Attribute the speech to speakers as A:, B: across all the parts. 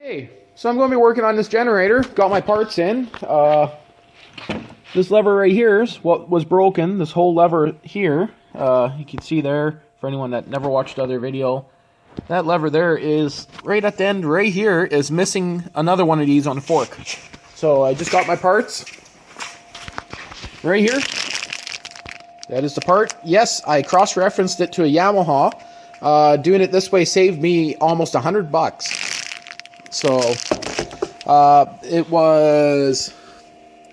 A: Hey, so I'm going to be working on this generator. Got my parts in. This lever right here is what was broken. This whole lever here, you can see there, for anyone that never watched the other video, that lever there is right at the end right here is missing another one of these on the fork. So I just got my parts right here. That is the part. Yes, I cross-referenced it to a Yamaha. Doing it this way saved me almost $100. So it was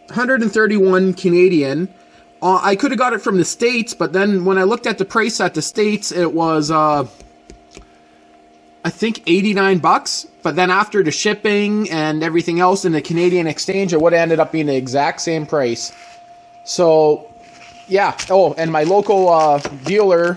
A: 131 Canadian. I could have got it from the States, but then when I looked at the price at the States, it was I think $89. But then after the shipping and everything else in the Canadian exchange, it would have ended up being the exact same price. So yeah. Oh, and my local dealer,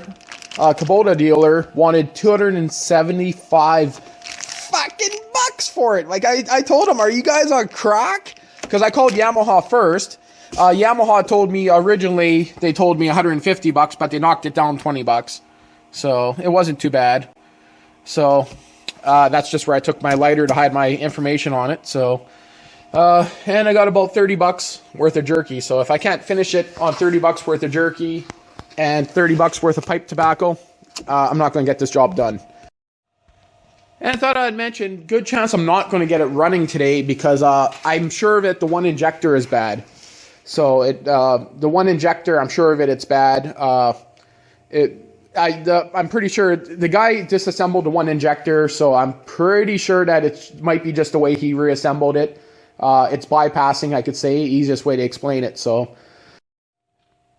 A: Kubota dealer, wanted 275 fucking bucks for it. Like I told him, are you guys on crack? Because I called Yamaha first. Yamaha told me originally, they told me 150 bucks, but they knocked it down 20 bucks. So it wasn't too bad. So that's just where I took my lighter to hide my information on it. So and I got about 30 bucks worth of jerky. So if I can't finish it on 30 bucks worth of jerky and 30 bucks worth of pipe tobacco, I'm not going to get this job done. And I thought I'd mention, good chance I'm not going to get it running today because I'm sure that the one injector is bad. So the one injector, I'm sure of it, it's bad. I'm pretty sure the guy disassembled the one injector, so I'm pretty sure that it might be just the way he reassembled it. It's bypassing, I could say, easiest way to explain it. So,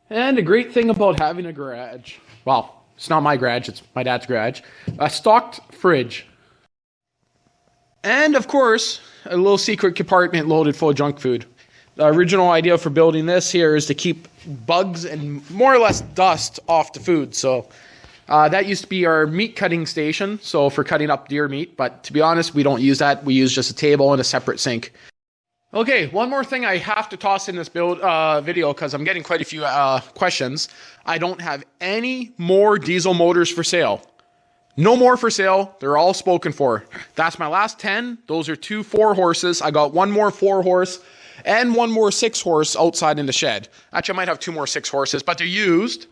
A: and the great thing about having a garage, well, it's not my garage, it's my dad's garage, a stocked fridge. And of course, a little secret compartment loaded full of junk food. The original idea for building this here is to keep bugs and more or less dust off the food. So that used to be our meat cutting station, so for cutting up deer meat. But to be honest, we don't use that. We use just a table and a separate sink. Okay, one more thing I have to toss in this build video because I'm getting quite a few questions. I don't have any more diesel motors for sale. No more for sale. They're all spoken for. That's my last 10. Those are 2 4-horses. I got 1 more 4-horse and 1 more 6-horse outside in the shed. Actually, I might have 2 more 6-horses, but they're used.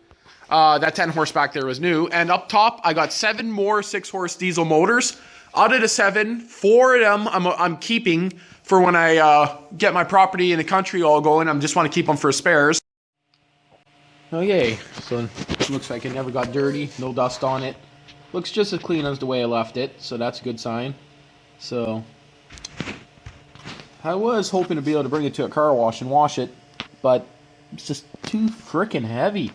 A: That 10-horse back there was new. And up top, I got 7 more 6-horse diesel motors. Out of the 7, 4 of them I'm keeping for when I get my property in the country all going. I just want to keep them for spares. Okay, so it looks like it never got dirty. No dust on it. Looks just as clean as the way I left it, so that's a good sign. So I was hoping to be able to bring it to a car wash and wash it, but it's just too freaking heavy.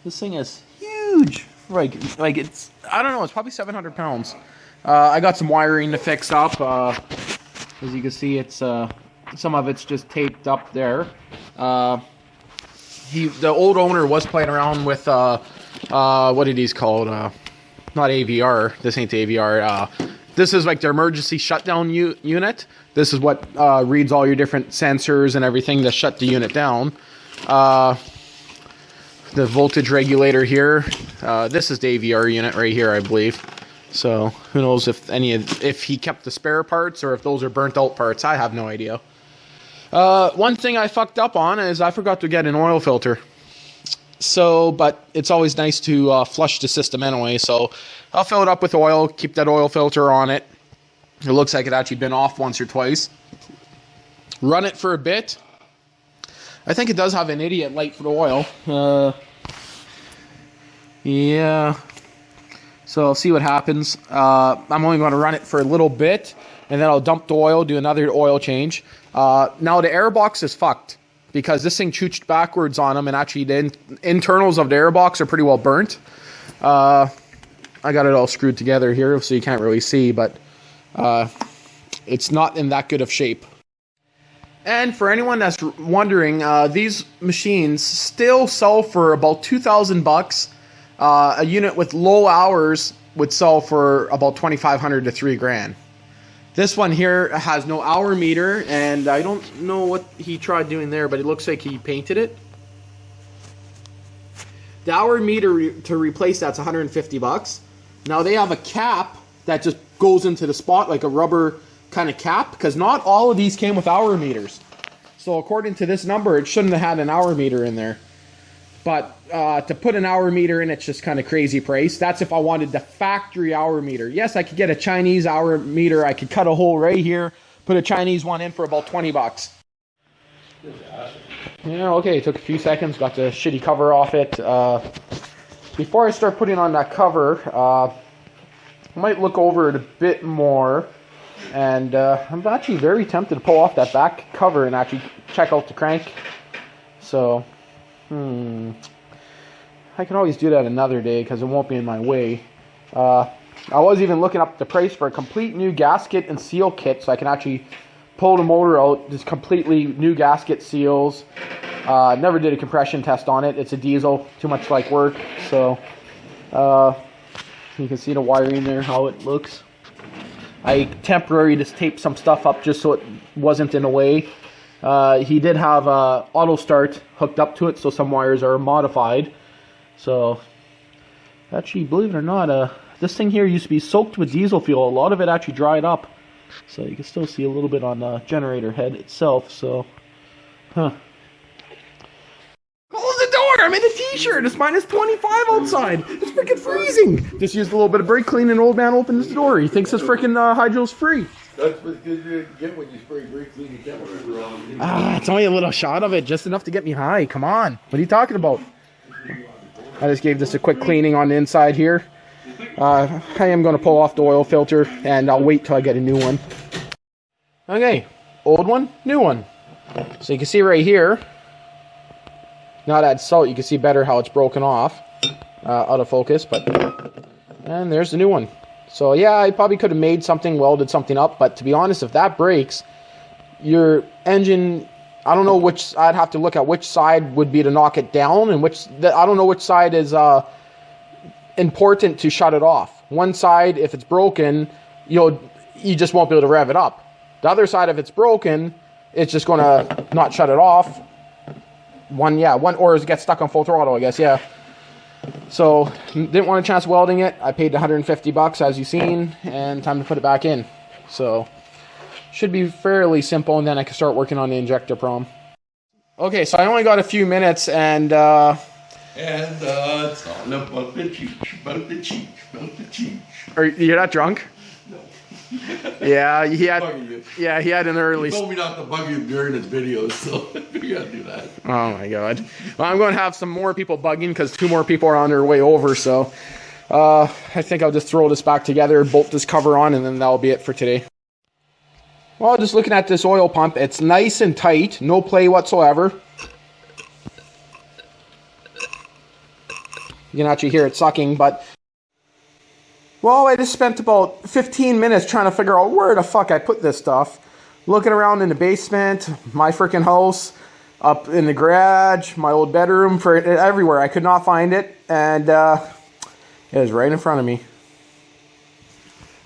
A: This thing is huge. Like it's, I don't know, it's probably 700 pounds. I got some wiring to fix up. As you can see, it's some of it's just taped up there. The old owner was playing around with what are these called? Not AVR. This ain't the AVR. This is like the emergency shutdown unit. This is what reads all your different sensors and everything to shut the unit down. The voltage regulator here. This is the AVR unit right here, I believe. So who knows if he kept the spare parts or if those are burnt out parts. I have no idea. One thing I fucked up on is I forgot to get an oil filter. So, but it's always nice to flush the system anyway. So I'll fill it up with oil, keep that oil filter on it. It looks like it actually been off once or twice. Run it for a bit. I think it does have an idiot light for the oil. Yeah. So I'll see what happens. I'm only going to run it for a little bit, and then I'll dump the oil, do another oil change. Now the air box is fucked because this thing chooched backwards on them, and actually the internals of the air box are pretty well burnt. I got it all screwed together here, so you can't really see, but it's not in that good of shape. And for anyone that's wondering, these machines still sell for about 2,000 bucks. A unit with low hours would sell for about 2,500 to 3 grand. This one here has no hour meter, and I don't know what he tried doing there, but it looks like he painted it. The hour meter to replace that's 150 bucks. Now they have a cap that just goes into the spot, like a rubber kind of cap, because not all of these came with hour meters. So according to this number, it shouldn't have had an hour meter in there. But to put an hour meter in, it's just kind of crazy price. That's if I wanted the factory hour meter. Yes, I could get a Chinese hour meter. I could cut a hole right here, put a Chinese one in for about 20 bucks. Yeah, okay, it took a few seconds, got the shitty cover off it. Before I start putting on that cover, I might look over it a bit more. And I'm actually very tempted to pull off that back cover and actually check out the crank. So, I can always do that another day because it won't be in my way. I was even looking up the price for a complete new gasket and seal kit, so I can actually pull the motor out, just completely new gasket seals. Never did a compression test on it. It's a diesel, too much like work. So you can see the wiring there, how it looks. I temporarily just taped some stuff up just so it wasn't in the way. He did have auto start hooked up to it, so some wires are modified. So actually, believe it or not, this thing here used to be soaked with diesel fuel. A lot of it actually dried up. So you can still see a little bit on the generator head itself. So, Close the door! I'm in a t-shirt! It's minus 25 outside! It's freaking freezing! Just used a little bit of brake clean and old man opens the door. He thinks his freaking hydro's free.
B: That's what you get when you spray brake clean and chemicals around.
A: It's only a little shot of it, just enough to get me high. Come on. What are you talking about? I just gave this a quick cleaning on the inside here. I am going to pull off the oil filter, and I'll wait till I get a new one. Okay, old one, new one. So you can see right here, now that it's salt, you can see better how it's broken off, out of focus, and there's the new one. So yeah, I probably could have made something, welded something up, but to be honest, if that breaks, your engine, I don't know which, I'd have to look at which side would be to knock it down, and I don't know which side is important to shut it off. One side, if it's broken, you just won't be able to rev it up. The other side, if it's broken, it's just going to not shut it off. One, or it gets stuck on full throttle, I guess, yeah. So, didn't want a chance welding it. I paid 150 bucks, as you've seen, and time to put it back in. So, should be fairly simple, and then I can start working on the injector prom. Okay, so I only got a few minutes, and
B: it's all about the cheech, about the cheech, about the cheech.
A: You're not drunk?
B: No.
A: Yeah, he had an early...
B: He told me not to bug you during his videos, so we gotta do that.
A: Oh my god. Well, I'm going to have some more people bugging because 2 more people are on their way over, so... I think I'll just throw this back together, bolt this cover on, and then that'll be it for today. Well, just looking at this oil pump, it's nice and tight, no play whatsoever. You can actually hear it sucking, but... Well, I just spent about 15 minutes trying to figure out where the fuck I put this stuff. Looking around in the basement, my freaking house, up in the garage, my old bedroom, for everywhere. I could not find it, and it was right in front of me.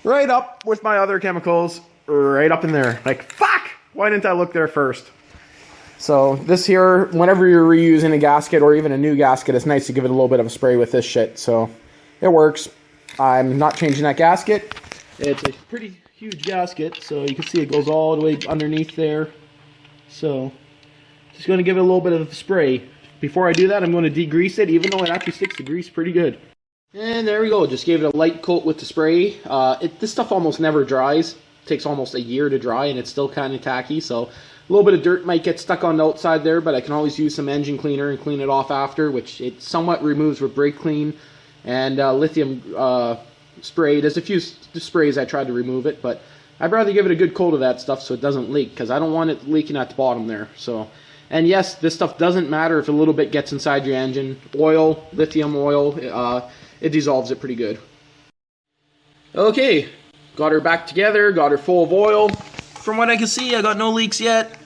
A: Right up with my other chemicals, right up in there. Like, fuck! Why didn't I look there first? So this here, whenever you're reusing a gasket or even a new gasket, it's nice to give it a little bit of a spray with this shit. So it works. I'm not changing that gasket. It's a pretty huge gasket, so you can see it goes all the way underneath there. So just going to give it a little bit of a spray. Before I do that, I'm going to degrease it, even though it actually sticks to grease pretty good. And there we go. Just gave it a light coat with the spray. This stuff almost never dries. It takes almost a year to dry, and it's still kind of tacky. So a little bit of dirt might get stuck on the outside there, but I can always use some engine cleaner and clean it off after, which it somewhat removes with brake clean and lithium spray. There's a few sprays I tried to remove it, but I'd rather give it a good coat of that stuff so it doesn't leak, because I don't want it leaking at the bottom there. So, and yes, this stuff doesn't matter if a little bit gets inside your engine. Oil, lithium oil, it dissolves it pretty good. Okay, got her back together, got her full of oil. From what I can see, I got no leaks yet.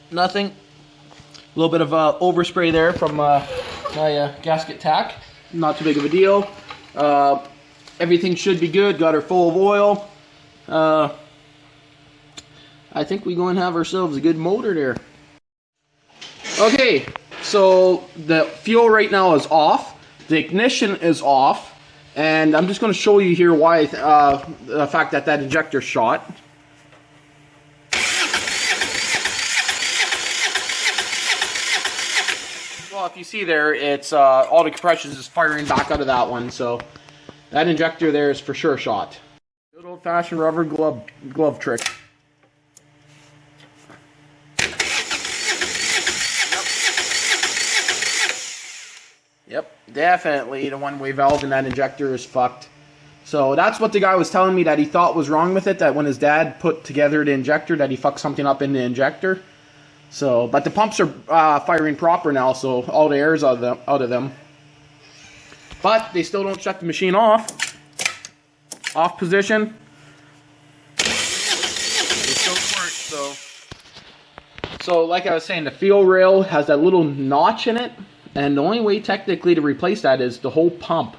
A: Nothing. A little bit of overspray there from my gasket tack. Not too big of a deal. Everything should be good. Got her full of oil. I think we're going to have ourselves a good motor there. Okay, so the fuel right now is off. The ignition is off. And I'm just going to show you here why the fact that injector shot. Well, if you see there, it's all the compression is firing back out of that one, so that injector there is for sure shot. Good old-fashioned rubber glove trick. Yep, definitely the one-way valve in that injector is fucked. So that's what the guy was telling me that he thought was wrong with it, that when his dad put together the injector, that he fucked something up in the injector. So, but the pumps are firing proper now, so all the air's out of them. But they still don't shut the machine off. Off position. They still work, so like I was saying, the fuel rail has that little notch in it, and the only way technically to replace that is the whole pump.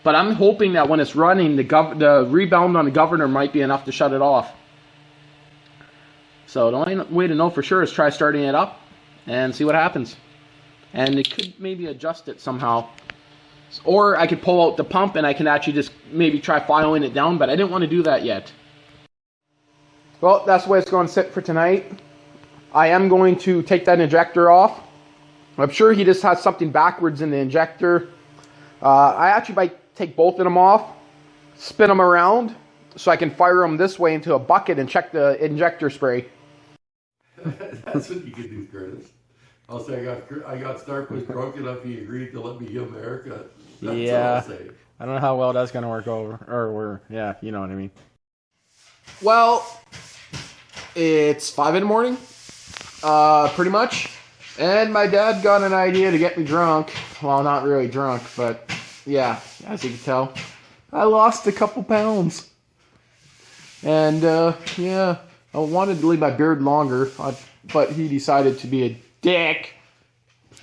A: But I'm hoping that when it's running, the rebound on the governor might be enough to shut it off. So the only way to know for sure is try starting it up and see what happens. And it could maybe adjust it somehow. Or I could pull out the pump and I can actually just maybe try filing it down, but I didn't want to do that yet. Well, that's the way it's going to sit for tonight. I am going to take that injector off. I'm sure he just has something backwards in the injector. I actually might take both of them off, spin them around, so I can fire them this way into a bucket and check the injector spray.
B: That's what you can do, Curtis. I'll say I got Stark was drunk enough, he agreed to let me give him a haircut. That's
A: Yeah,
B: all I'll say.
A: I don't know how well that's going to work yeah, you know what I mean. Well, it's 5 in the morning, pretty much. And my dad got an idea to get me drunk. Well, not really drunk, but yeah, as you can tell, I lost a couple pounds. And yeah, I wanted to leave my beard longer, but he decided to be a dick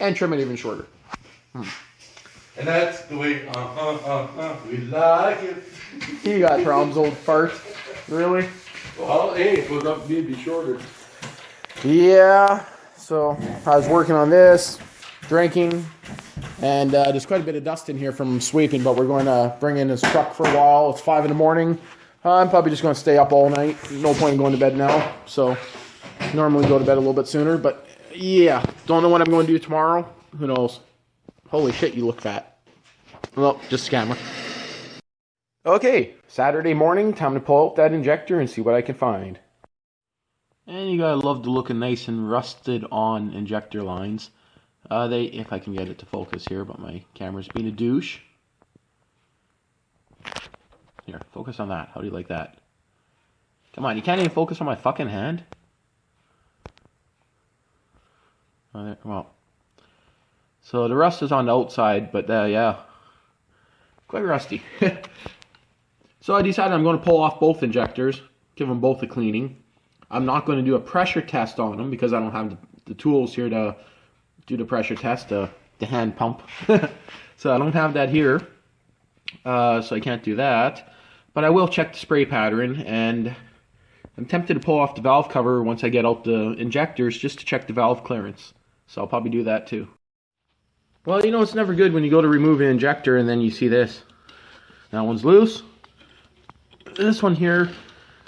A: and trim it even shorter.
B: And that's the way, we like it.
A: He got problems, old fart. Really?
B: Well, hey, it was up to me to be shorter.
A: Yeah, so I was working on this, drinking, and there's quite a bit of dust in here from sweeping, but we're going to bring in this truck for a while. It's 5 in the morning. I'm probably just going to stay up all night. No point in going to bed now, so normally go to bed a little bit sooner, but yeah, don't know what I'm going to do tomorrow. Who knows? Holy shit, you look fat. Well, just a camera. Okay, Saturday morning, time to pull out that injector and see what I can find. And you gotta love the looking nice and rusted on injector lines. If I can get it to focus here, but my camera's being a douche. Here, focus on that. How do you like that? Come on, you can't even focus on my fucking hand? Well, so the rust is on the outside, but yeah, quite rusty. So I decided I'm going to pull off both injectors, give them both a cleaning. I'm not going to do a pressure test on them because I don't have the tools here to do the pressure test, the hand pump. So I don't have that here, so I can't do that. But I will check the spray pattern, and I'm tempted to pull off the valve cover once I get out the injectors just to check the valve clearance. So I'll probably do that too. Well, you know, it's never good when you go to remove an injector and then you see this. That one's loose. This one here,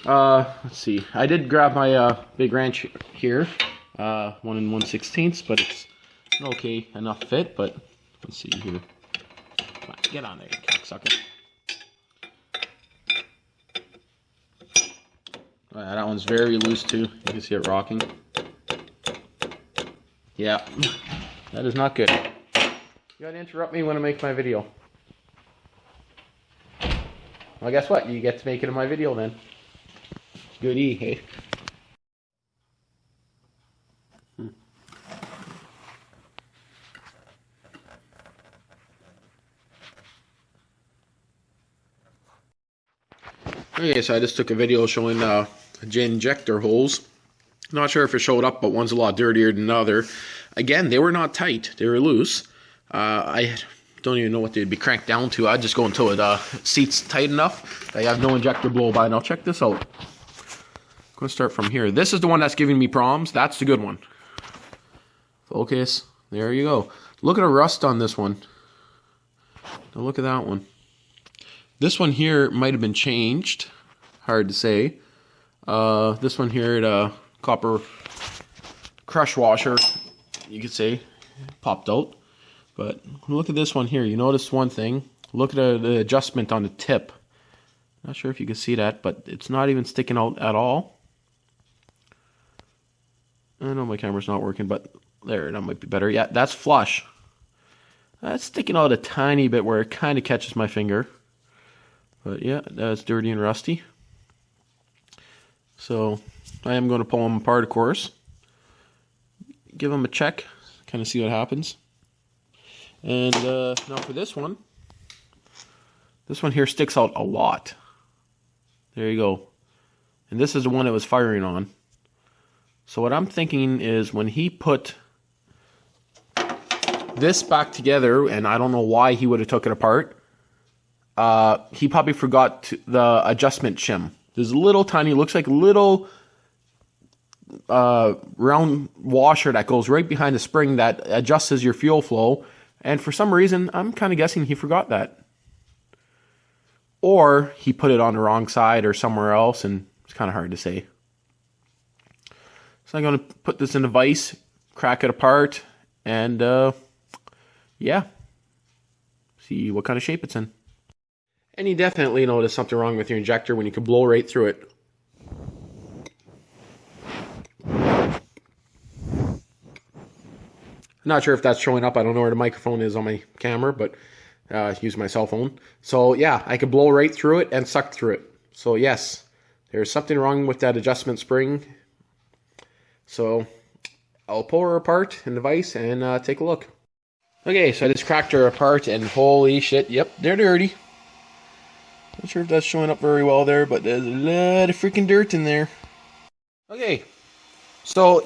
A: let's see. I did grab my big wrench here, 1 1/16, but it's an okay enough fit. But let's see here. Come on, get on there, you cocksucker. That one's very loose too. You can see it rocking. Yeah, that is not good. You gotta interrupt me when I make my video. Well, guess what? You get to make it in my video then. Goodie, hey? Okay, so I just took a video showing injector holes. Not sure if it showed up, but one's a lot dirtier than the other. Again, they were not tight. They were loose. I don't even know what they'd be cranked down to. I'd just go until it seats tight enough. I have no injector blow by. Now check this out. I'm going to start from here. This is the one that's giving me problems. That's the good one. Focus. There you go. Look at the rust on this one. Now look at that one. This one here might have been changed. Hard to say. This one here, the copper crush washer, you could say. popped out. But look at this one here. You notice one thing. Look at the adjustment on the tip. Not sure if you can see that, but it's not even sticking out at all. I know my camera's not working, but there, that might be better. Yeah, that's flush. That's sticking out a tiny bit where it kind of catches my finger. But yeah, that's dirty and rusty. So I am going to pull them apart, of course. Give them a check, kind of see what happens. And now for this one here sticks out a lot. There you go. And this is the one it was firing on. So what I'm thinking is when he put this back together, and I don't know why he would have took it apart, he probably forgot the adjustment shim. There's a little tiny, looks like a little round washer that goes right behind the spring that adjusts your fuel flow. And for some reason, I'm kind of guessing he forgot that. Or he put it on the wrong side or somewhere else, and it's kind of hard to say. So I'm going to put this in a vise, crack it apart, and yeah, see what kind of shape it's in. And you definitely notice something wrong with your injector when you can blow right through it. Not sure if that's showing up. I don't know where the microphone is on my camera, but use my cell phone. So yeah, I could blow right through it and suck through it. So yes, there's something wrong with that adjustment spring. So I'll pull her apart in the vise and take a look. Okay, so I just cracked her apart and holy shit, yep, they're dirty. Not sure if that's showing up very well there, but there's a lot of freaking dirt in there. Okay, so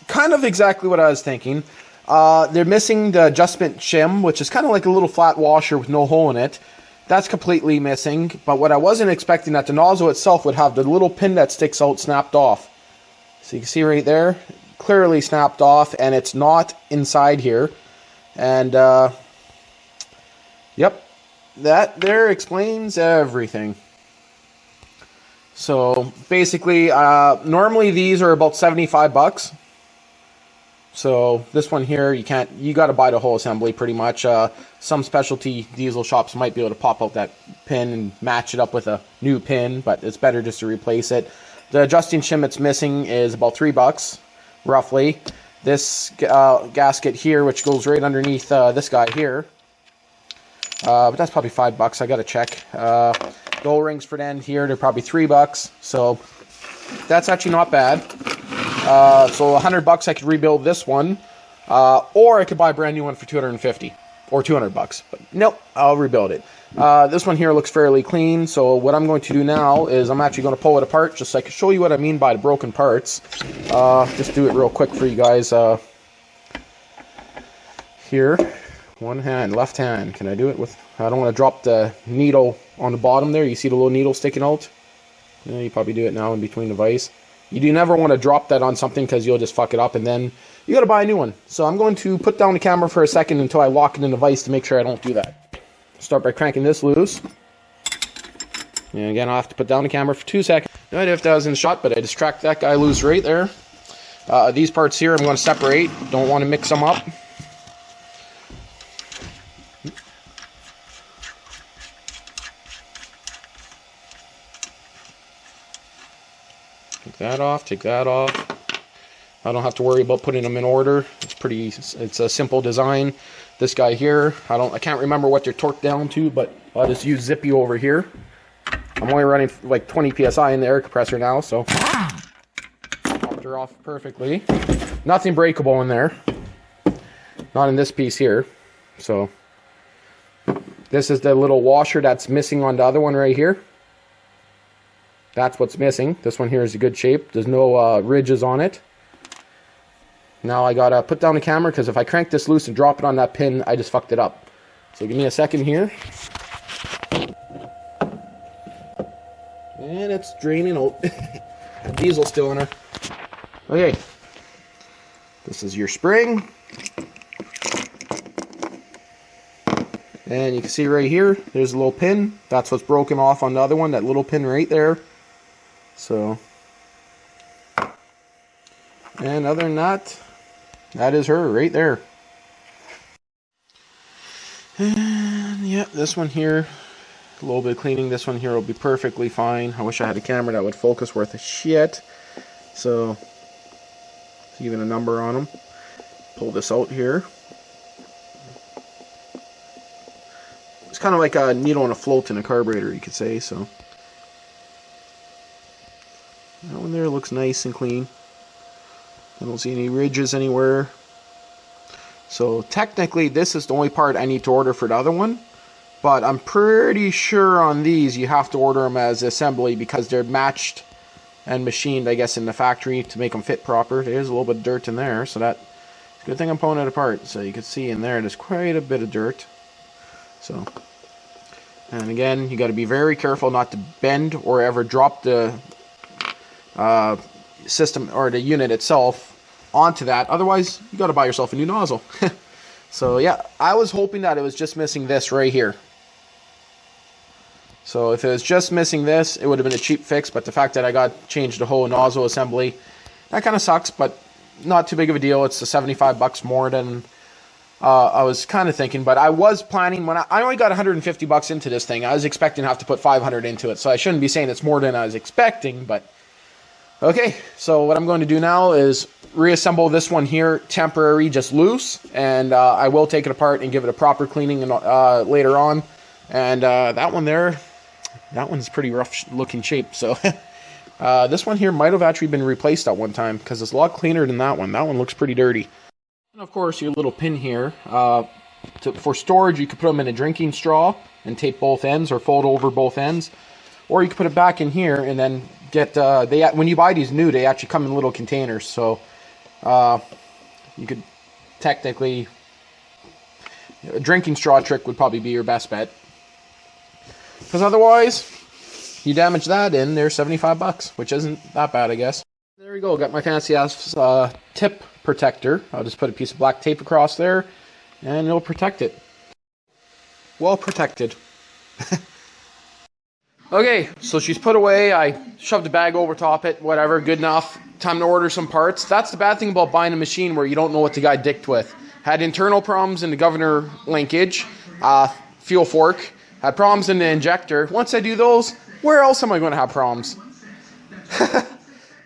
A: kind of exactly what I was thinking. They're missing the adjustment shim, which is kind of like a little flat washer with no hole in it. That's completely missing, but what I wasn't expecting, that the nozzle itself would have the little pin that sticks out snapped off. So you can see right there, clearly snapped off, and it's not inside here. And yep, that there explains everything. So basically, normally these are about 75 bucks. So this one here, you got to buy the whole assembly pretty much. Some specialty diesel shops might be able to pop out that pin and match it up with a new pin, but it's better just to replace it. The adjusting shim it's missing is about $3 roughly. This gasket here, which goes right underneath this guy here, but that's probably $5. I got to check. The O-rings for the end here, they're probably $3. So that's actually not bad. So $100 I could rebuild this one, or I could buy a brand new one for $250 or $200. But nope, I'll rebuild it. This one here looks fairly clean. So what I'm going to do now is I'm actually going to pull it apart just so I can show you what I mean by the broken parts. Just do it real quick for you guys. Here, one hand, left hand. Can I do it with? I don't want to drop the needle on the bottom there. You see the little needle sticking out? Yeah, you probably do it now in between the vise. You do never want to drop that on something because you'll just fuck it up and then you got to buy a new one. So I'm going to put down the camera for a second until I lock it in the vise to make sure I don't do that. Start by cranking this loose. And again, I'll have to put down the camera for 2 seconds. No idea if that was in the shot, but I just cracked that guy loose right there. These parts here I'm going to separate. Don't want to mix them up. Take that off, take that off. I don't have to worry about putting them in order. It's a simple design. This guy here, I can't remember what they're torqued down to, but I'll just use Zippy over here. I'm only running like 20 psi in the air compressor now, so popped her off perfectly. Nothing breakable in there. Not in this piece here. So this is the little washer that's missing on the other one right here. That's what's missing. This one here is a good shape. There's no ridges on it. Now I gotta put down the camera because if I crank this loose and drop it on that pin, I just fucked it up. So give me a second here. And it's draining out. Diesel still in her. Okay. This is your spring. And you can see right here, there's a little pin. That's what's broken off on the other one, that little pin right there. So, and other than that, that is her right there. Yeah, this one here, a little bit of cleaning. This one here will be perfectly fine. I wish I had a camera that would focus worth a shit. So, even a number on them. Pull this out here. It's kind of like a needle on a float in a carburetor, you could say. So, that one there looks nice and clean. I don't see any ridges anywhere. So technically this is the only part I need to order for the other one, but I'm pretty sure on these you have to order them as assembly because they're matched and machined, I guess, in the factory to make them fit proper. There's a little bit of dirt in there, so that's a good thing I'm pulling it apart. So you can see in there's quite a bit of dirt. So, and again, you got to be very careful not to bend or ever drop the system or the unit itself onto that, otherwise you got to buy yourself a new nozzle. So yeah, I was hoping that it was just missing this right here. So if it was just missing this, it would have been a cheap fix, but the fact that I got changed the whole nozzle assembly, that kind of sucks, but not too big of a deal. It's the 75 bucks more than I was kind of thinking, but I was planning, when I only got 150 bucks into this thing, I was expecting to have to put 500 into it, so I shouldn't be saying it's more than I was expecting, but okay. So what I'm going to do now is reassemble this one here, temporary, just loose, and I will take it apart and give it a proper cleaning later on. And that one there, that one's pretty rough looking shape. So this one here might have actually been replaced at one time because it's a lot cleaner than that one. That one looks pretty dirty. And of course your little pin here, for storage you could put them in a drinking straw and tape both ends or fold over both ends, or you could put it back in here and then get when you buy these new, they actually come in little containers, so you could technically, a drinking straw trick would probably be your best bet, because otherwise you damage that in there's 75 bucks, which isn't that bad, I guess. There we go, got my fancy ass tip protector. I'll just put a piece of black tape across there and it'll protect it. Well protected. Okay, so she's put away. I shoved a bag over top it, whatever, good enough. Time to order some parts. That's the bad thing about buying a machine where you don't know what the guy dicked with. Had internal problems in the governor linkage, fuel fork. Had problems in the injector. Once I do those, where else am I going to have problems?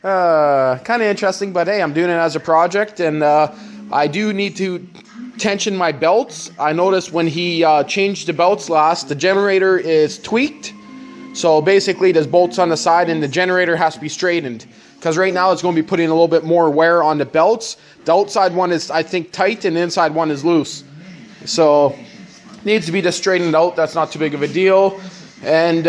A: Kind of interesting, but hey, I'm doing it as a project, and I do need to tension my belts. I noticed when he changed the belts last, the generator is tweaked. So basically there's bolts on the side and the generator has to be straightened, because right now it's going to be putting a little bit more wear on the belts. The outside one is, I think, tight and the inside one is loose. So needs to be just straightened out. That's not too big of a deal. And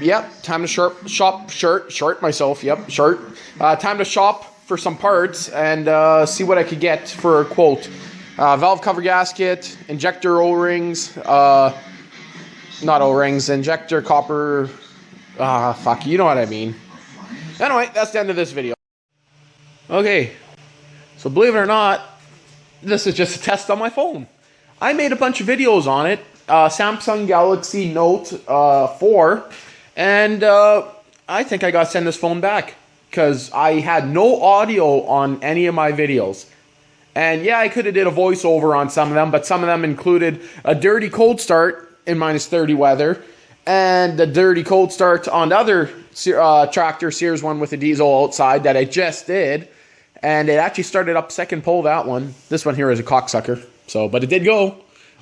A: yep, time to short myself. Yep, short. Time to shop for some parts and see what I could get for a quote. Valve cover gasket, injector O-rings, not O-rings, injector copper. Fuck, you know what I mean. Anyway, that's the end of this video. Okay, so believe it or not, this is just a test on my phone. I made a bunch of videos on it, Samsung Galaxy Note 4, and I think I gotta send this phone back, because I had no audio on any of my videos. And yeah, I could have did a voiceover on some of them, but some of them included a dirty cold start in -30 weather, and the dirty cold start on the other tractor, Sears one with a diesel outside that I just did, and it actually started up second pull, that one. This one here is a cocksucker, so, but it did go.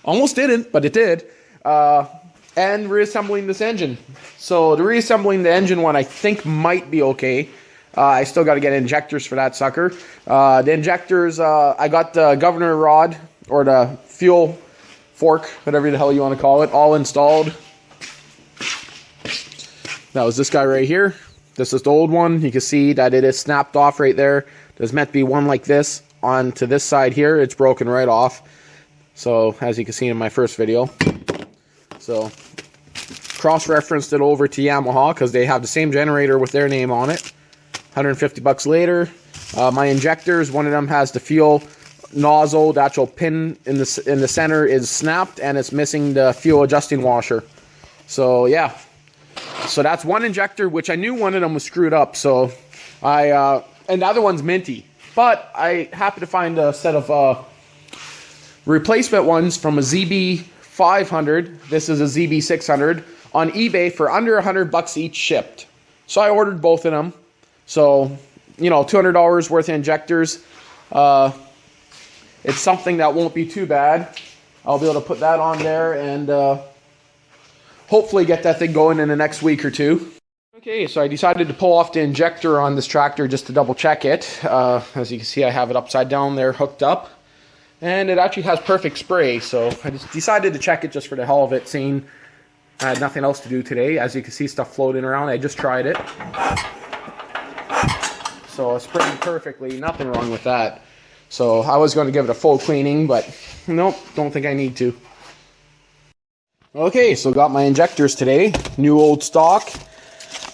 A: Almost didn't, but it did. And reassembling this engine. So the reassembling the engine one I think might be okay. I still got to get injectors for that sucker. The injectors, I got the governor rod, or the fuel fork, whatever the hell you want to call it, all installed. That was this guy right here. This is the old one. You can see that it is snapped off right there. There's meant to be one like this onto this side here. It's broken right off. So, as you can see in my first video. So, cross-referenced it over to Yamaha because they have the same generator with their name on it. 150 bucks later. My injectors, one of them has the fuel nozzle. The actual pin in the center is snapped, and it's missing the fuel adjusting washer. So, yeah. So that's one injector, which I knew one of them was screwed up. So and the other one's minty. But I happened to find a set of replacement ones from a ZB GL6500. This is a ZB600 on eBay for under $100 each shipped. So I ordered both of them. So, you know, $200 worth of injectors. It's something that won't be too bad. I'll be able to put that on there and hopefully get that thing going in the next week or two. Okay, so I decided to pull off the injector on this tractor just to double check it. As you can see, I have it upside down there hooked up. And it actually has perfect spray, so I just decided to check it just for the hell of it, seeing I had nothing else to do today. As you can see, stuff floating around. I just tried it. So it's spraying perfectly, nothing wrong with that. So I was going to give it a full cleaning, but nope, don't think I need to. Okay, so got my injectors today. New old stock.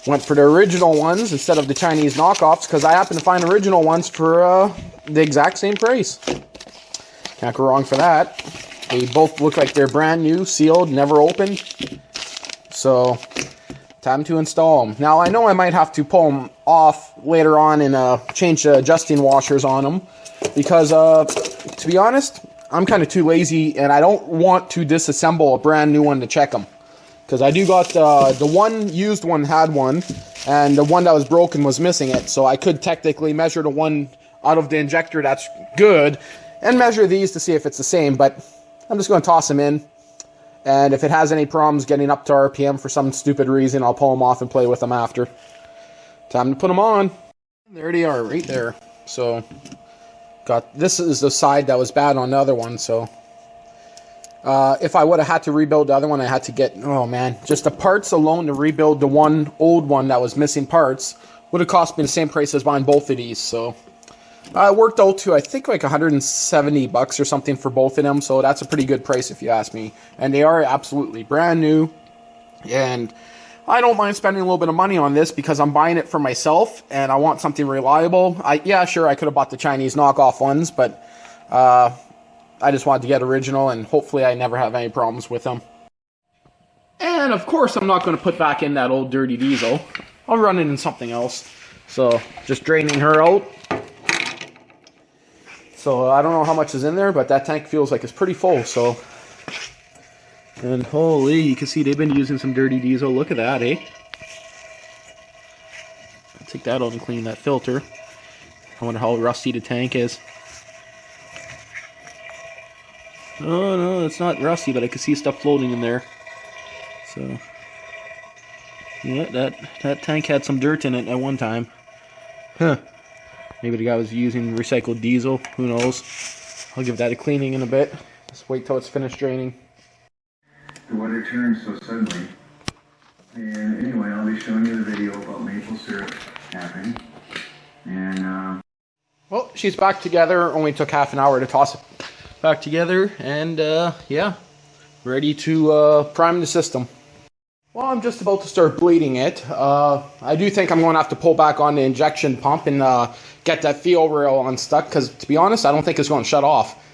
A: Went for the original ones instead of the Chinese knockoffs because I happen to find original ones for the exact same price. Can't go wrong for that. They both look like they're brand new, sealed, never opened. So, time to install them. Now, I know I might have to pull them off later on and change the adjusting washers on them. Because, to be honest, I'm kind of too lazy and I don't want to disassemble a brand new one to check them. Because I do got the one used one had one, and the one that was broken was missing it. So I could technically measure the one out of the injector that's good and measure these to see if it's the same, but I'm just going to toss them in, and if it has any problems getting up to RPM for some stupid reason, I'll pull them off and play with them after. Time to put them on. There they are, right there. So, this is the side that was bad on the other one, so if I would have had to rebuild the other one, I had to get, oh man, just the parts alone to rebuild the one old one that was missing parts would have cost me the same price as buying both of these, so it worked out to, I think, like $170 or something for both of them, so that's a pretty good price if you ask me. And they are absolutely brand new, and I don't mind spending a little bit of money on this because I'm buying it for myself, and I want something reliable. Yeah, sure, I could have bought the Chinese knockoff ones, but I just wanted to get original, and hopefully I never have any problems with them. And, of course, I'm not going to put back in that old dirty diesel. I'll run it in something else. So, just draining her out. So I don't know how much is in there, but that tank feels like it's pretty full, so. And holy, you can see they've been using some dirty diesel. Look at that, eh? I'll take that out and clean that filter. I wonder how rusty the tank is. Oh no, it's not rusty, but I can see stuff floating in there. So, yeah, that tank had some dirt in it at one time. Huh. Maybe the guy was using recycled diesel. Who knows? I'll give that a cleaning in a bit. Just wait till it's finished draining.
C: The weather turned so suddenly. And anyway, I'll be showing you the video about maple syrup happening. And,
A: well, she's back together. Only took half an hour to toss it back together. And, yeah, ready to prime the system. Well, I'm just about to start bleeding it. I do think I'm going to have to pull back on the injection pump and get that fuel rail unstuck, because to be honest, I don't think it's going to shut off.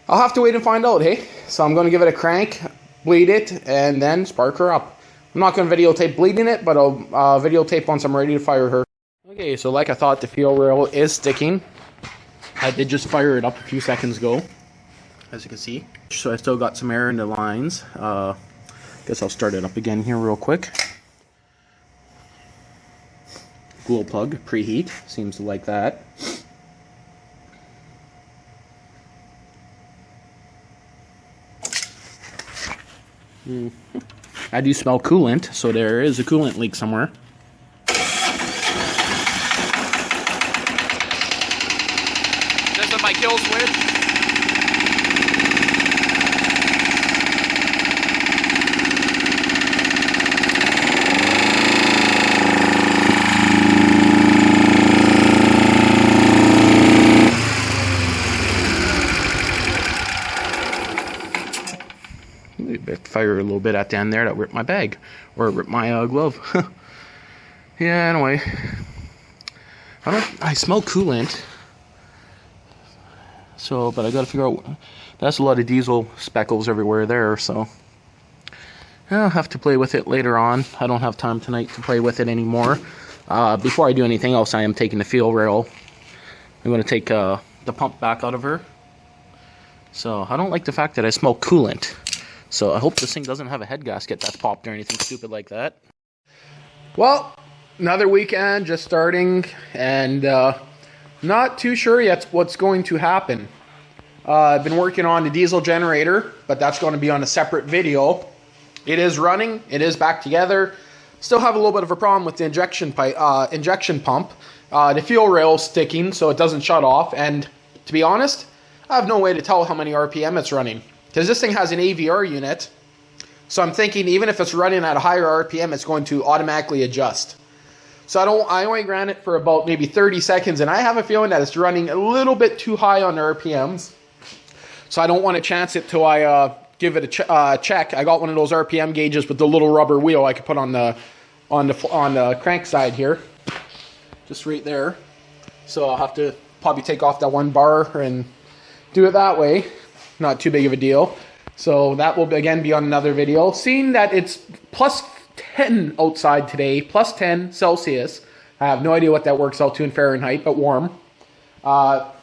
A: I'll have to wait and find out, hey? So I'm going to give it a crank, bleed it, and then spark her up. I'm not going to videotape bleeding it, but I'll videotape once I'm ready to fire her. Okay, so like I thought, the fuel rail is sticking. I did just fire it up a few seconds ago, as you can see. So I still got some air in the lines. Guess I'll start it up again here real quick. Glow plug, preheat, seems to like that. I do smell coolant, so there is a coolant leak somewhere. This is my kill switch. Fire a little bit at the end there that ripped my bag, or ripped my glove. Yeah, anyway, I smell coolant, so, but I gotta figure out, that's a lot of diesel speckles everywhere there, so I'll have to play with it later on. I don't have time tonight to play with it anymore. Before I do anything else, I am taking the fuel rail. I'm going to take the pump back out of her. So I don't like the fact that I smell coolant. So I hope this thing doesn't have a head gasket that's popped or anything stupid like that. Well, another weekend just starting, and not too sure yet what's going to happen. I've been working on the diesel generator, but that's going to be on a separate video. It is running. It is back together. Still have a little bit of a problem with the injection pump. The fuel rail is sticking, so it doesn't shut off. And to be honest, I have no way to tell how many RPM it's running, because this thing has an AVR unit. So I'm thinking even if it's running at a higher RPM, it's going to automatically adjust. So I only ran it for about maybe 30 seconds, and I have a feeling that it's running a little bit too high on the RPMs. So I don't want to chance it till I give it a check. I got one of those RPM gauges with the little rubber wheel I could put on the crank side here, just right there. So I'll have to probably take off that one bar and do it that way. Not too big of a deal. So that will again be on another video. Seeing that it's plus 10 outside today, plus 10 Celsius. I have no idea what that works out to in Fahrenheit, but warm.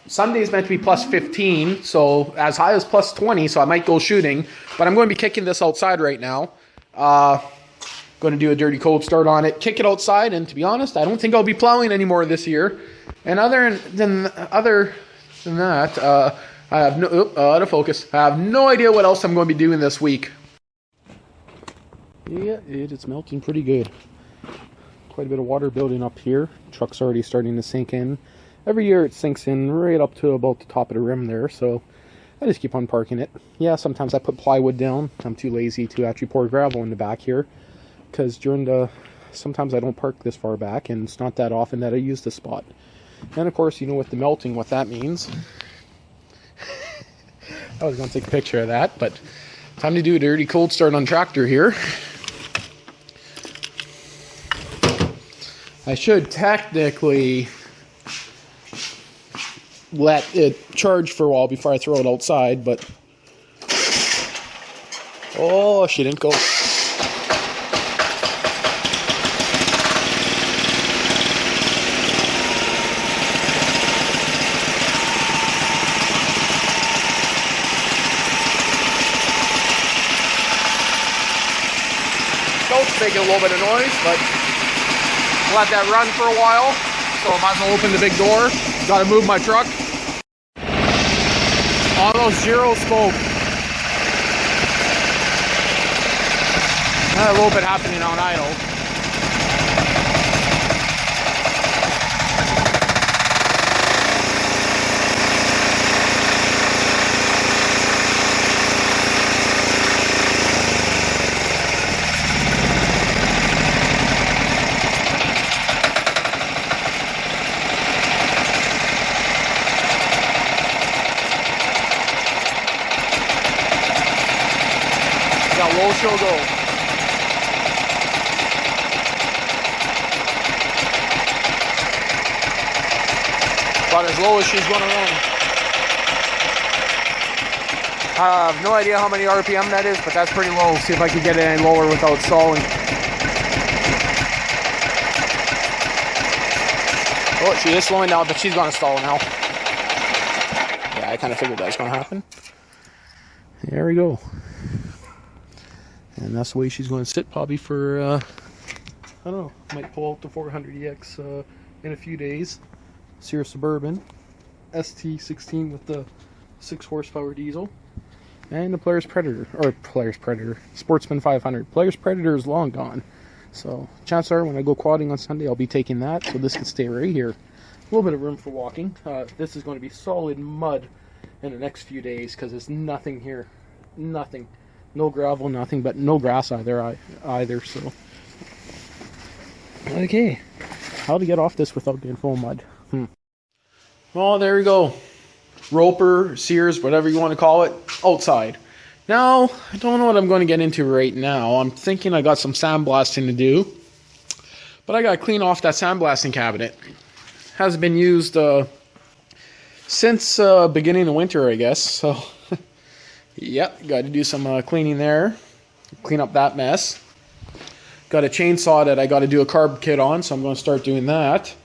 A: Sunday is meant to be plus 15, so as high as plus 20, so I might go shooting. But I'm going to be kicking this outside right now. Going to do a dirty cold start on it, kick it outside, and to be honest, I don't think I'll be plowing anymore this year. And other than that, I have no out of focus. I have no idea what else I'm going to be doing this week. Yeah, it is melting pretty good. Quite a bit of water building up here. Truck's already starting to sink in. Every year it sinks in right up to about the top of the rim there, so I just keep on parking it. Yeah, sometimes I put plywood down. I'm too lazy to actually pour gravel in the back here, because sometimes I don't park this far back, and it's not that often that I use the spot. And of course, you know, with the melting, what that means. I was going to take a picture of that, but time to do a dirty cold start on tractor here. I should technically let it charge for a while before I throw it outside, but oh, she didn't go. Making a little bit of noise, but let that run for a while. So I might as well open the big door. Got to move my truck. Almost zero smoke. A little bit happening on idle. Low she'll go. About as low as she's going to run. I have no idea how many RPM that is, but that's pretty low. See if I can get it any lower without stalling. Oh, she is slowing down, but she's going to stall now. Yeah, I kind of figured that was going to happen. There we go. And that's the way she's going to sit probably for, I don't know, might pull out the 400EX in a few days. Sierra Suburban, ST16 with the 6 horsepower diesel. And the Polaris Predator, Sportsman 500. Polaris Predator is long gone. So chances are when I go quadding on Sunday, I'll be taking that. So this can stay right here. A little bit of room for walking. This is going to be solid mud in the next few days because there's nothing here. Nothing. No gravel, nothing, but no grass either. So, okay, how to get off this without getting full mud? Well, there we go. Roper, Sears, whatever you want to call it, outside. Now, I don't know what I'm going to get into right now. I'm thinking I got some sandblasting to do, but I got to clean off that sandblasting cabinet. Hasn't been used since beginning of winter, I guess. So. Yep, got to do some cleaning there. Clean up that mess. Got a chainsaw that I got to do a carb kit on, so I'm going to start doing that.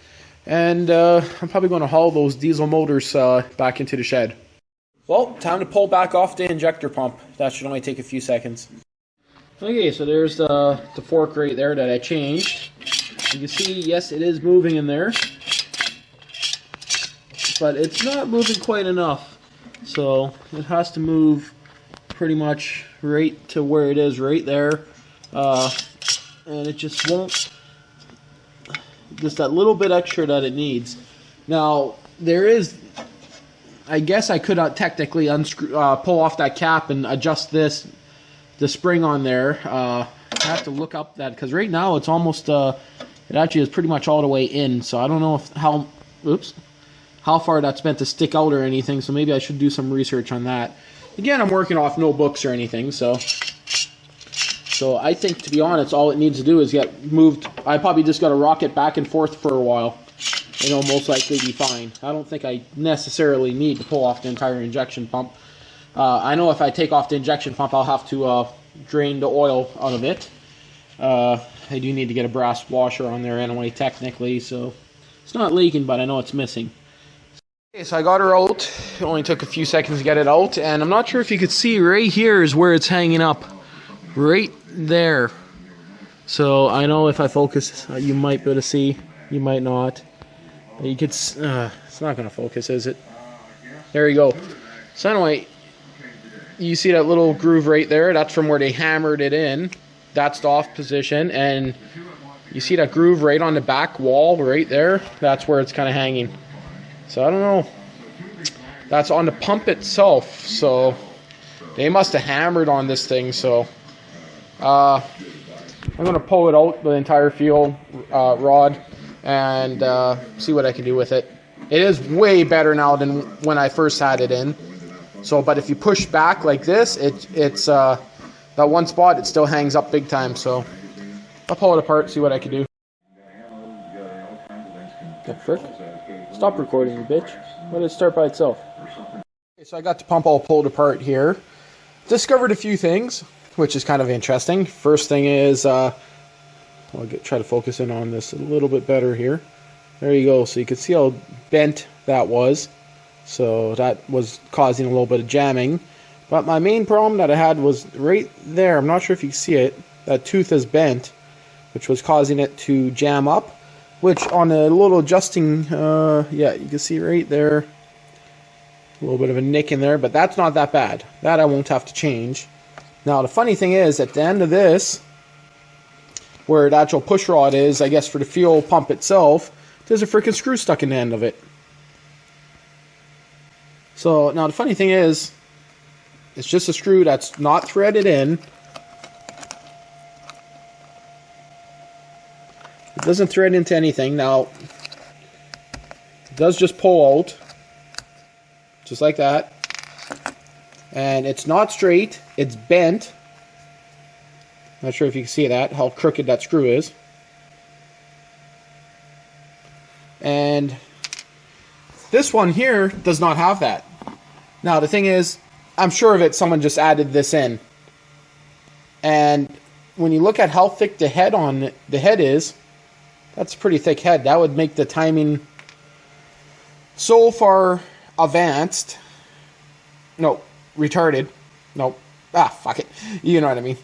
A: And I'm probably going to haul those diesel motors back into the shed. Well, time to pull back off the injector pump. That should only take a few seconds. Okay, so there's the fork right there that I changed. You can see, yes, it is moving in there, but it's not moving quite enough. So it has to move pretty much right to where it is right there, and it just won't. Just that little bit extra that it needs. Now there is, I guess I could technically unscrew, pull off that cap and adjust the spring on there. I have to look up that because right now it's almost it actually is pretty much all the way in. So I don't know how far that's meant to stick out or anything. So maybe I should do some research on that. Again, I'm working off no books or anything, so I think, to be honest, all it needs to do is get moved. I probably just got to rock it back and forth for a while. It'll most likely be fine. I don't think I necessarily need to pull off the entire injection pump. I know if I take off the injection pump, I'll have to drain the oil out of it. I do need to get a brass washer on there anyway, technically, so it's not leaking, but I know it's missing. Okay, so I got her out. It only took a few seconds to get it out, and I'm not sure if you could see, right here is where it's hanging up. Right there. So I know if I focus, you might be able to see, you might not. But you could, it's not going to focus, is it? There you go. So anyway, you see that little groove right there? That's from where they hammered it in. That's the off position, and you see that groove right on the back wall right there? That's where it's kind of hanging. So I don't know. That's on the pump itself, so they must have hammered on this thing. So I'm going to pull it out, the entire fuel rod, and see what I can do with it. It is way better now than when I first had it in. So, but if you push back like this, it's that one spot, it still hangs up big time. So I'll pull it apart, see what I can do. The frick? Stop recording, you bitch. Let it start by itself. Okay, so I got the pump all pulled apart here. Discovered a few things, which is kind of interesting. First thing is, I'll try to focus in on this a little bit better here. There you go. So you can see how bent that was. So that was causing a little bit of jamming. But my main problem that I had was right there. I'm not sure if you can see it. That tooth is bent, which was causing it to jam up. Which on a little adjusting, yeah, you can see right there. A little bit of a nick in there, but that's not that bad. That I won't have to change. Now the funny thing is, at the end of this, where the actual push rod is, I guess for the fuel pump itself, there's a freaking screw stuck in the end of it. So now the funny thing is, it's just a screw that's not threaded in. It doesn't thread into anything. Now, it does just pull out, just like that. And it's not straight, it's bent. Not sure if you can see that, how crooked that screw is. And this one here does not have that. Now the thing is, I'm sure of it, someone just added this in. And when you look at how thick the head is, that's a pretty thick head. That would make the timing so far advanced. No, retarded. No. Fuck it. You know what I mean.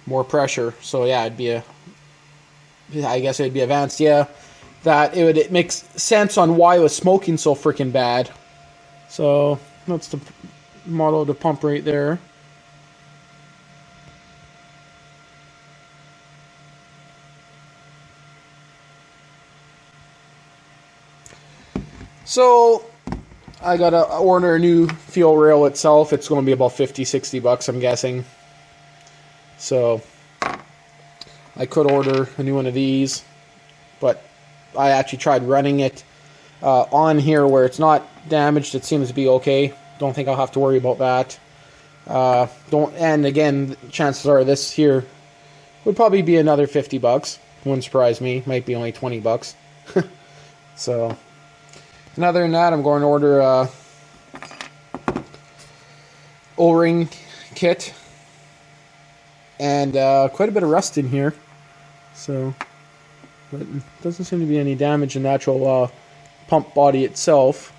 A: More pressure. So yeah, I guess it'd be advanced, yeah. That it makes sense on why it was smoking so freaking bad. So that's the model of the pump right there. So I gotta order a new fuel rail itself. It's going to be about $50-$60, I'm guessing. So I could order a new one of these, but I actually tried running it on here where it's not damaged. It seems to be okay. Don't think I'll have to worry about that. And again, chances are this here would probably be another $50. Wouldn't surprise me. Might be only $20. So. And other than that, I'm going to order a O-ring kit and quite a bit of rust in here. So, but it doesn't seem to be any damage in the actual pump body itself.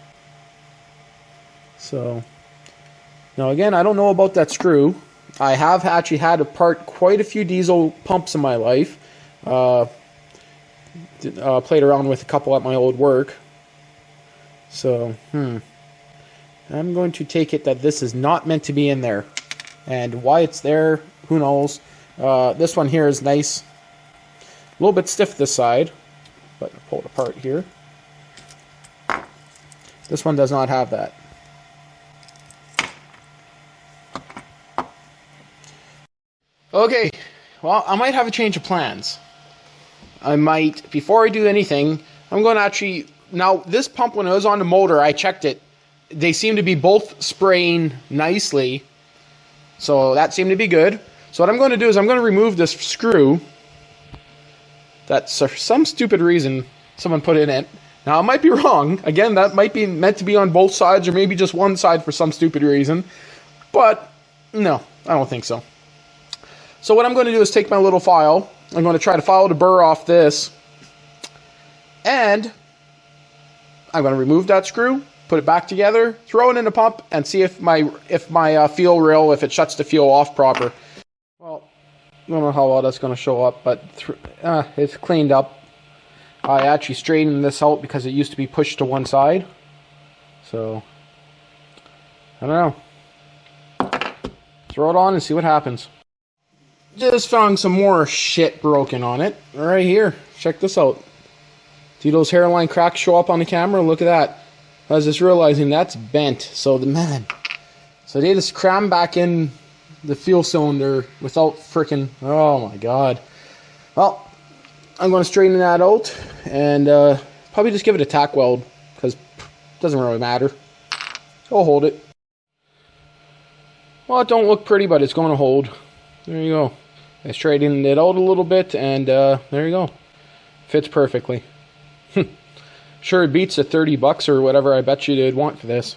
A: So, now again, I don't know about that screw. I have actually had to part quite a few diesel pumps in my life. Played around with a couple at my old work. So, I'm going to take it that this is not meant to be in there. And why it's there, who knows. This one here is nice. A little bit stiff this side, but I'll pull it apart here. This one does not have that. Okay, well, I might have a change of plans. I might, before I do anything, I'm going to actually, now this pump, when it was on the motor, I checked it. They seem to be both spraying nicely, so that seemed to be good. So what I'm going to do is I'm going to remove this screw that for some stupid reason someone put in it. Now, I might be wrong. Again, that might be meant to be on both sides or maybe just one side for some stupid reason. But, no, I don't think so. So what I'm going to do is take my little file. I'm going to try to file the burr off this. And I'm going to remove that screw, put it back together, throw it in the pump, and see if my fuel rail, if it shuts the fuel off proper. Well, I don't know how well that's going to show up, but it's cleaned up. I actually straightened this out because it used to be pushed to one side. So, I don't know. Throw it on and see what happens. Just found some more shit broken on it. Right here. Check this out. See those hairline cracks show up on the camera? Look at that. I was just realizing that's bent. So so they just crammed back in the fuel cylinder without freaking, oh my god. Well, I'm going to straighten that out and probably just give it a tack weld because it doesn't really matter. I'll hold it. Well, it don't look pretty, but it's going to hold. There you go. I straightened it out a little bit and there you go. Fits perfectly. Sure, it beats the $30 or whatever I bet you they'd want for this.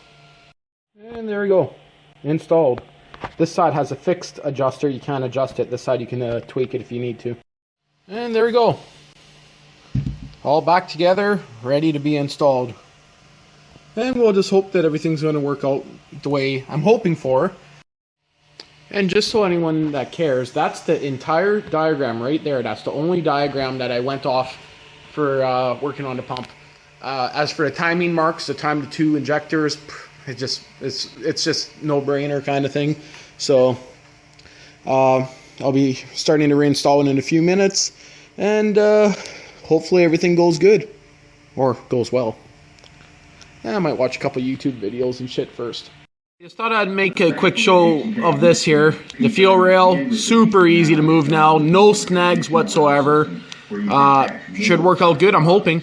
A: And there we go. Installed. This side has a fixed adjuster. You can't adjust it. This side you can tweak it if you need to. And there we go. All back together, ready to be installed. And we'll just hope that everything's going to work out the way I'm hoping for. And just so anyone that cares, that's the entire diagram right there. That's the only diagram that I went off for working on the pump. As for the timing marks, the time to 2 injectors, it's just no-brainer kind of thing. So I'll be starting to reinstall it in a few minutes, and hopefully everything goes good or goes well. I might watch a couple YouTube videos and shit first. Just thought I'd make a quick show of this here. The fuel rail, super easy to move now, no snags whatsoever. Should work out good, I'm hoping.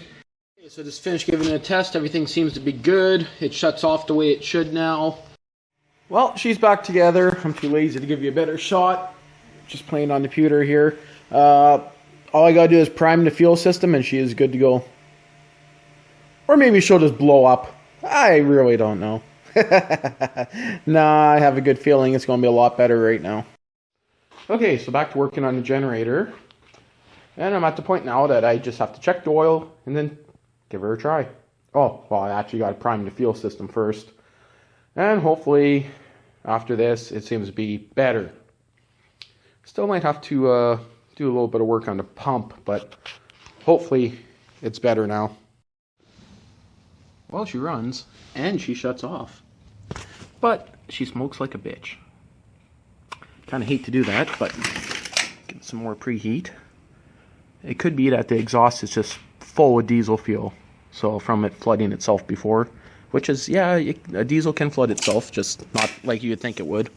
A: So just finished giving it a test. Everything seems to be good. It shuts off the way it should now. Well, she's back together. I'm too lazy to give you a better shot. Just playing on the computer here. All I gotta do is prime the fuel system and she is good to go. Or maybe she'll just blow up. I really don't know. Nah, I have a good feeling it's gonna be a lot better right now. Okay, so back to working on the generator. And I'm at the point now that I just have to check the oil and then give her a try. Oh, well, I actually got to prime the fuel system first. And hopefully, after this, it seems to be better. Still might have to do a little bit of work on the pump, but hopefully it's better now. Well, she runs, and she shuts off. But she smokes like a bitch. Kind of hate to do that, but get some more preheat. It could be that the exhaust is just full of diesel fuel, so from it flooding itself before, which is, yeah, a diesel can flood itself, just not like you'd think it would.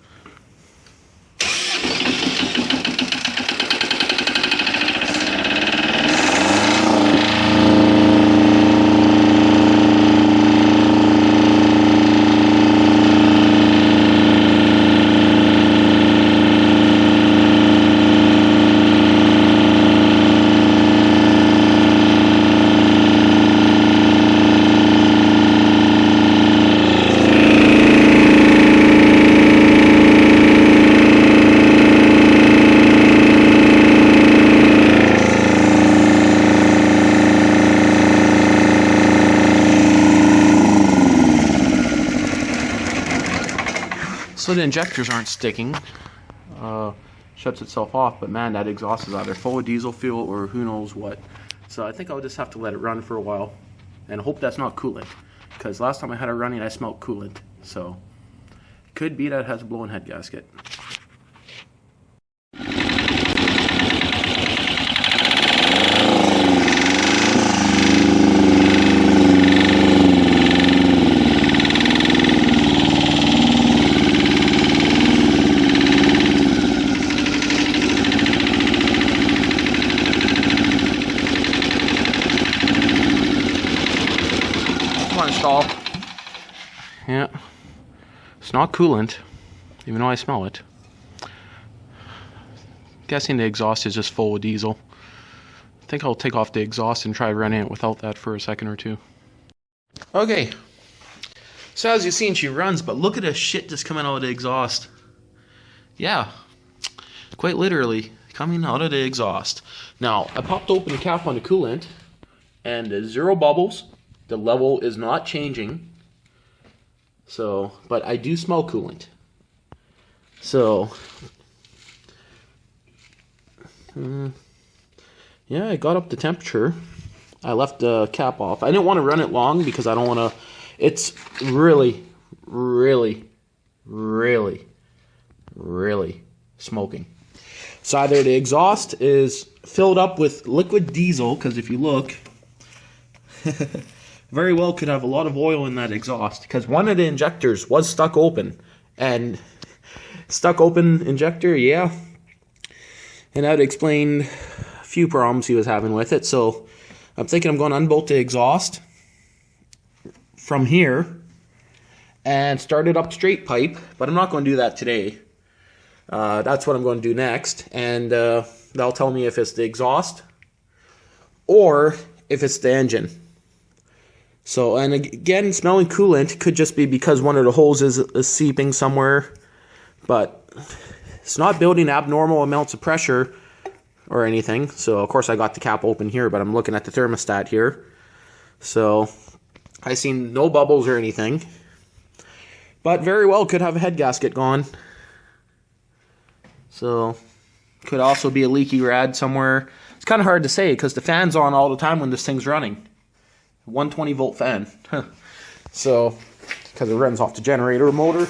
A: So the injectors aren't sticking. Shuts itself off, but man, that exhaust is either full of diesel fuel or who knows what. So I think I'll just have to let it run for a while and hope that's not coolant, because last time I had it running I smelled coolant. So could be that it has a blown head gasket. Install. Yeah, it's not coolant, even though I smell it. Guessing the exhaust is just full of diesel. I think I'll take off the exhaust and try running it without that for a second or two. Okay, so as you've seen, she runs, but look at the shit just coming out of the exhaust. Yeah, quite literally coming out of the exhaust. Now, I popped open the cap on the coolant, and there's 0 bubbles. The level is not changing. So, but I do smell coolant. So, yeah, I got up the temperature. I left the cap off. I didn't want to run it long because I don't want to. It's really, really, really, really smoking. So either the exhaust is filled up with liquid diesel, because if you look, very well could have a lot of oil in that exhaust, because one of the injectors was stuck open. And stuck open injector, yeah. And that would explain a few problems he was having with it. So I'm thinking I'm going to unbolt the exhaust from here and start it up straight pipe, but I'm not going to do that today. That's what I'm going to do next, and that'll tell me if it's the exhaust or if it's the engine. So, and again, smelling coolant could just be because one of the holes is seeping somewhere, but it's not building abnormal amounts of pressure or anything. So, of course, I got the cap open here, but I'm looking at the thermostat here. So, I seen no bubbles or anything, but very well could have a head gasket gone. So, could also be a leaky rad somewhere. It's kind of hard to say because the fan's on all the time when this thing's running. 120 volt fan. So, because it runs off the generator motor.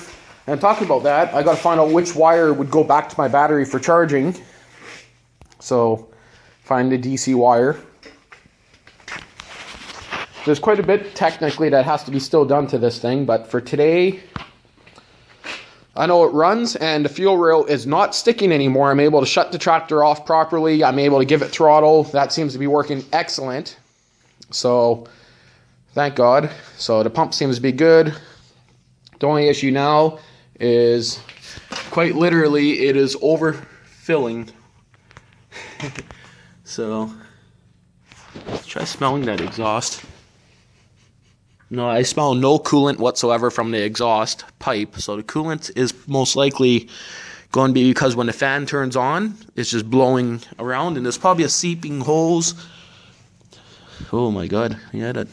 A: And talking about that, I got to find out which wire would go back to my battery for charging. So, find the DC wire. There's quite a bit technically that has to be still done to this thing, but for today, I know it runs and the fuel rail is not sticking anymore. I'm able to shut the tractor off properly. I'm able to give it throttle. That seems to be working excellent. So, thank God. So the pump seems to be good. The only issue now is, quite literally, it is overfilling. So, let's try smelling that exhaust. No, I smell no coolant whatsoever from the exhaust pipe. So the coolant is most likely going to be because when the fan turns on, it's just blowing around, and there's probably a seeping hose. Oh my God, yeah,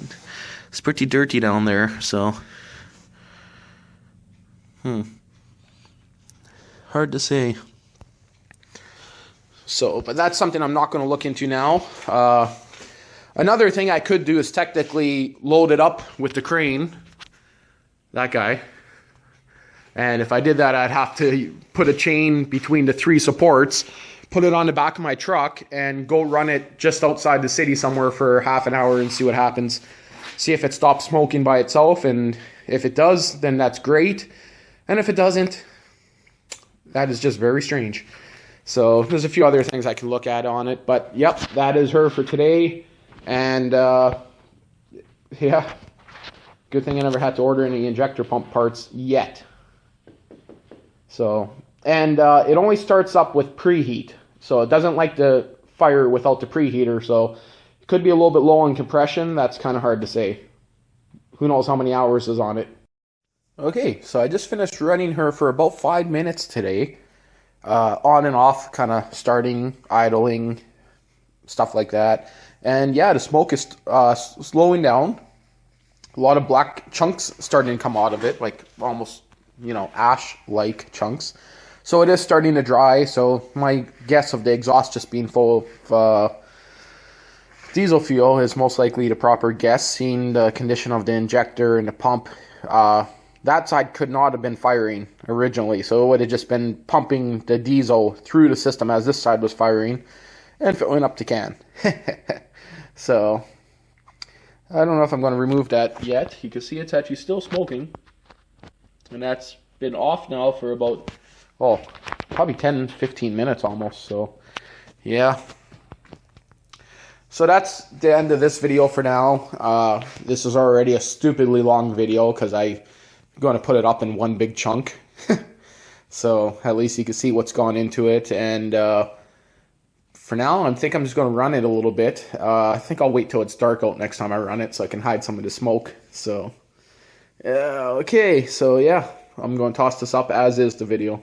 A: it's pretty dirty down there, so. Hard to say. So, but that's something I'm not going to look into now. Another thing I could do is technically load it up with the crane. That guy. And if I did that, I'd have to put a chain between the 3 supports, put it on the back of my truck, and go run it just outside the city somewhere for half an hour and see what happens. See if it stops smoking by itself, and if it does, then that's great. And if it doesn't, that is just very strange. So there's a few other things I can look at on it, but yep, that is her for today. And yeah, good thing I never had to order any injector pump parts yet. So, and it only starts up with preheat, so it doesn't like to fire without the preheater, so it could be a little bit low on compression. That's kind of hard to say. Who knows how many hours is on it. Okay, so I just finished running her for about 5 minutes today. On and off, kind of starting, idling, stuff like that. And yeah, the smoke is slowing down. A lot of black chunks starting to come out of it, like almost you know, ash-like chunks. So it is starting to dry. So my guess of the exhaust just being full of diesel fuel is most likely the proper guess, seeing the condition of the injector and the pump. That side could not have been firing originally, so it would have just been pumping the diesel through the system as this side was firing and filling up the can. So I don't know if I'm going to remove that yet. You can see it's actually still smoking, and that's been off now for about, oh, probably 10-15 minutes almost. So yeah, so that's the end of this video for now. This is already a stupidly long video because I'm going to put it up in one big chunk. So at least you can see what's gone into it. And for now, I think I'm just going to run it a little bit. I think I'll wait till it's dark out next time I run it so I can hide some of the smoke. So okay, so yeah, I'm going to toss this up as is the video.